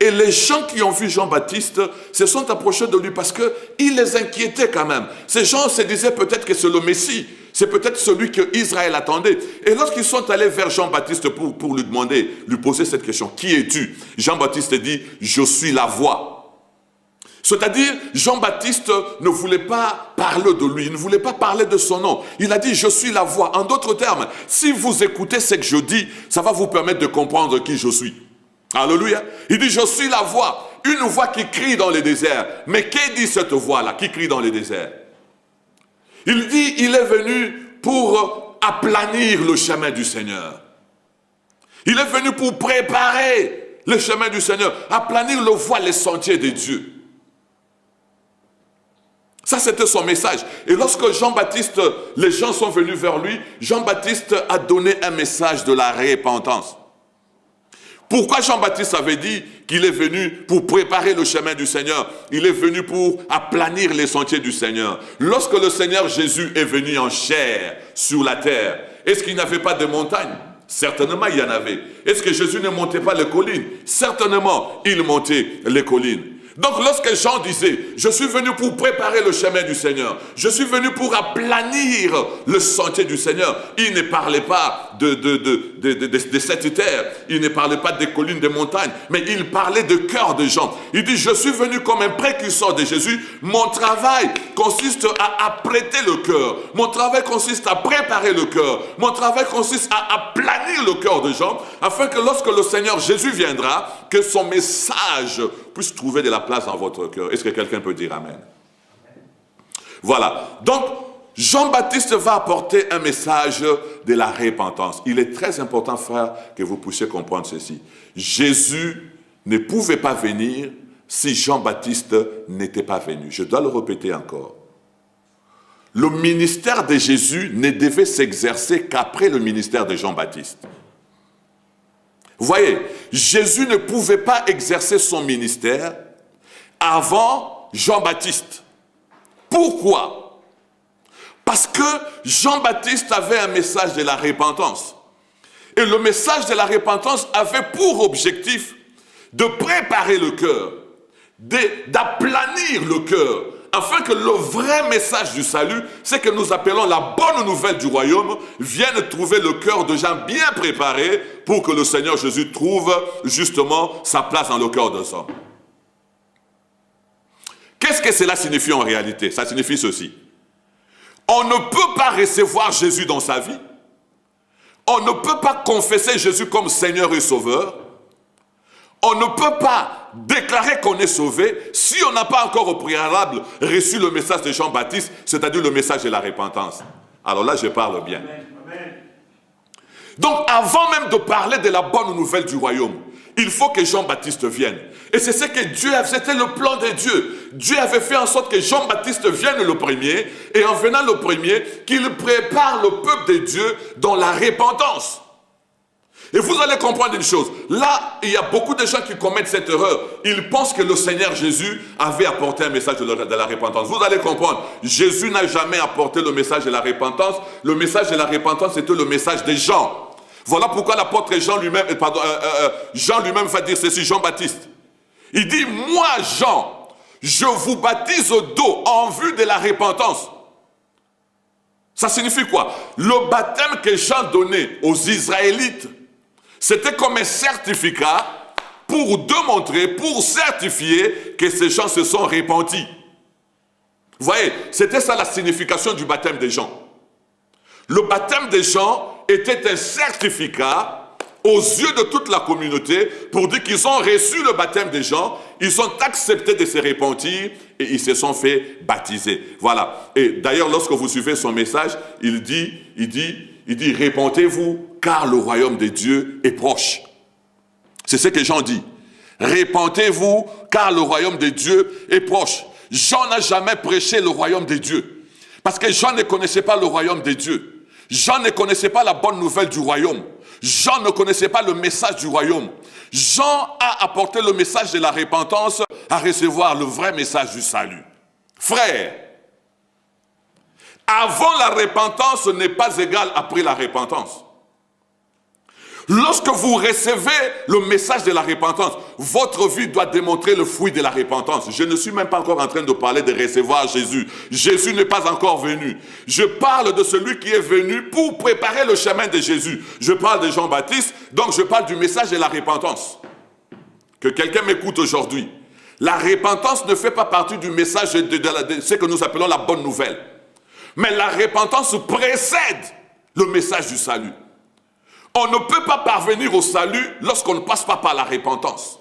Et les gens qui ont vu Jean-Baptiste se sont approchés de lui parce qu'il les inquiétait quand même. Ces gens se disaient peut-être que c'est le Messie. C'est peut-être celui que Israël attendait. Et lorsqu'ils sont allés vers Jean-Baptiste pour lui demander, lui poser cette question, qui es-tu? Jean-Baptiste dit, je suis la voix. C'est-à-dire, Jean-Baptiste ne voulait pas parler de lui, il ne voulait pas parler de son nom. Il a dit, je suis la voix. En d'autres termes, si vous écoutez ce que je dis, ça va vous permettre de comprendre qui je suis. Alléluia. Il dit, je suis la voix. Une voix qui crie dans les déserts. Mais qu'est dit cette voix-là qui crie dans les déserts? Il dit, il est venu pour aplanir le chemin du Seigneur. Il est venu pour préparer le chemin du Seigneur, aplanir le voie, les sentiers de Dieu. Ça, c'était son message. Et lorsque Jean-Baptiste, les gens sont venus vers lui, Jean-Baptiste a donné un message de la repentance. Pourquoi Jean-Baptiste avait dit qu'il est venu pour préparer le chemin du Seigneur? Il est venu pour aplanir les sentiers du Seigneur. Lorsque le Seigneur Jésus est venu en chair sur la terre, est-ce qu'il n'y avait pas de montagnes? Certainement, il y en avait. Est-ce que Jésus ne montait pas les collines? Certainement, il montait les collines. Donc lorsque Jean disait, je suis venu pour préparer le chemin du Seigneur, je suis venu pour aplanir le sentier du Seigneur, il ne parlait pas de cette terre, il ne parlait pas des collines, des montagnes, mais il parlait de cœur de Jean. Il dit, je suis venu comme un précurseur de Jésus, mon travail consiste à apprêter le cœur, mon travail consiste à préparer le cœur, mon travail consiste à aplanir le cœur de Jean, afin que lorsque le Seigneur Jésus viendra, que son message puisse trouver de la place dans votre cœur. Est-ce que quelqu'un peut dire Amen? Voilà. Donc, Jean-Baptiste va apporter un message de la repentance. Il est très important, frère, que vous puissiez comprendre ceci. Jésus ne pouvait pas venir si Jean-Baptiste n'était pas venu. Je dois le répéter encore. Le ministère de Jésus ne devait s'exercer qu'après le ministère de Jean-Baptiste. Vous voyez, Jésus ne pouvait pas exercer son ministère avant Jean-Baptiste. Pourquoi? Parce que Jean-Baptiste avait un message de la repentance. Et le message de la repentance avait pour objectif de préparer le cœur, d'aplanir le cœur, afin que le vrai message du salut, c'est que nous appelons la bonne nouvelle du royaume, vienne trouver le cœur de gens bien préparés pour que le Seigneur Jésus trouve justement sa place dans le cœur des hommes. Qu'est-ce que cela signifie en réalité? Ça signifie ceci. On ne peut pas recevoir Jésus dans sa vie. On ne peut pas confesser Jésus comme Seigneur et Sauveur. On ne peut pas déclarer qu'on est sauvé si on n'a pas encore au préalable reçu le message de Jean-Baptiste, c'est-à-dire le message de la repentance. Alors là, je parle bien. Amen. Donc, avant même de parler de la bonne nouvelle du royaume, il faut que Jean-Baptiste vienne. Et c'est ce que Dieu a fait, c'était le plan de Dieu. Dieu avait fait en sorte que Jean-Baptiste vienne le premier, et en venant le premier, qu'il prépare le peuple de Dieu dans la repentance. Et vous allez comprendre une chose. Là, il y a beaucoup de gens qui commettent cette erreur. Ils pensent que le Seigneur Jésus avait apporté un message de la repentance. Vous allez comprendre. Jésus n'a jamais apporté le message de la repentance. Le message de la repentance, c'était le message de Jean. Voilà pourquoi l'apôtre Jean lui-même, Jean lui-même va dire ceci, Jean-Baptiste. Il dit, moi, Jean, je vous baptise d'eau en vue de la repentance. Ça signifie quoi? Le baptême que Jean donnait aux Israélites, c'était comme un certificat pour démontrer, pour certifier que ces gens se sont repentis. Vous voyez, c'était ça la signification du baptême des gens. Le baptême des gens était un certificat aux yeux de toute la communauté pour dire qu'ils ont reçu le baptême des gens, ils ont accepté de se repentir et ils se sont fait baptiser. Voilà. Et d'ailleurs, lorsque vous suivez son message, il dit, repentez-vous car le royaume de Dieu est proche. C'est ce que Jean dit. Repentez-vous car le royaume de Dieu est proche. Jean n'a jamais prêché le royaume de Dieu. Parce que Jean ne connaissait pas le royaume de Dieu. Jean ne connaissait pas la bonne nouvelle du royaume. Jean ne connaissait pas le message du royaume. Jean a apporté le message de la repentance à recevoir le vrai message du salut. Frère, avant la repentance n'est pas égal après la repentance. Lorsque vous recevez le message de la repentance, votre vie doit démontrer le fruit de la repentance. Je ne suis même pas encore en train de parler de recevoir Jésus. Jésus n'est pas encore venu. Je parle de celui qui est venu pour préparer le chemin de Jésus. Je parle de Jean-Baptiste, donc je parle du message de la repentance. Que quelqu'un m'écoute aujourd'hui. La repentance ne fait pas partie du message de ce que nous appelons la bonne nouvelle. Mais la repentance précède le message du salut. On ne peut pas parvenir au salut lorsqu'on ne passe pas par la repentance.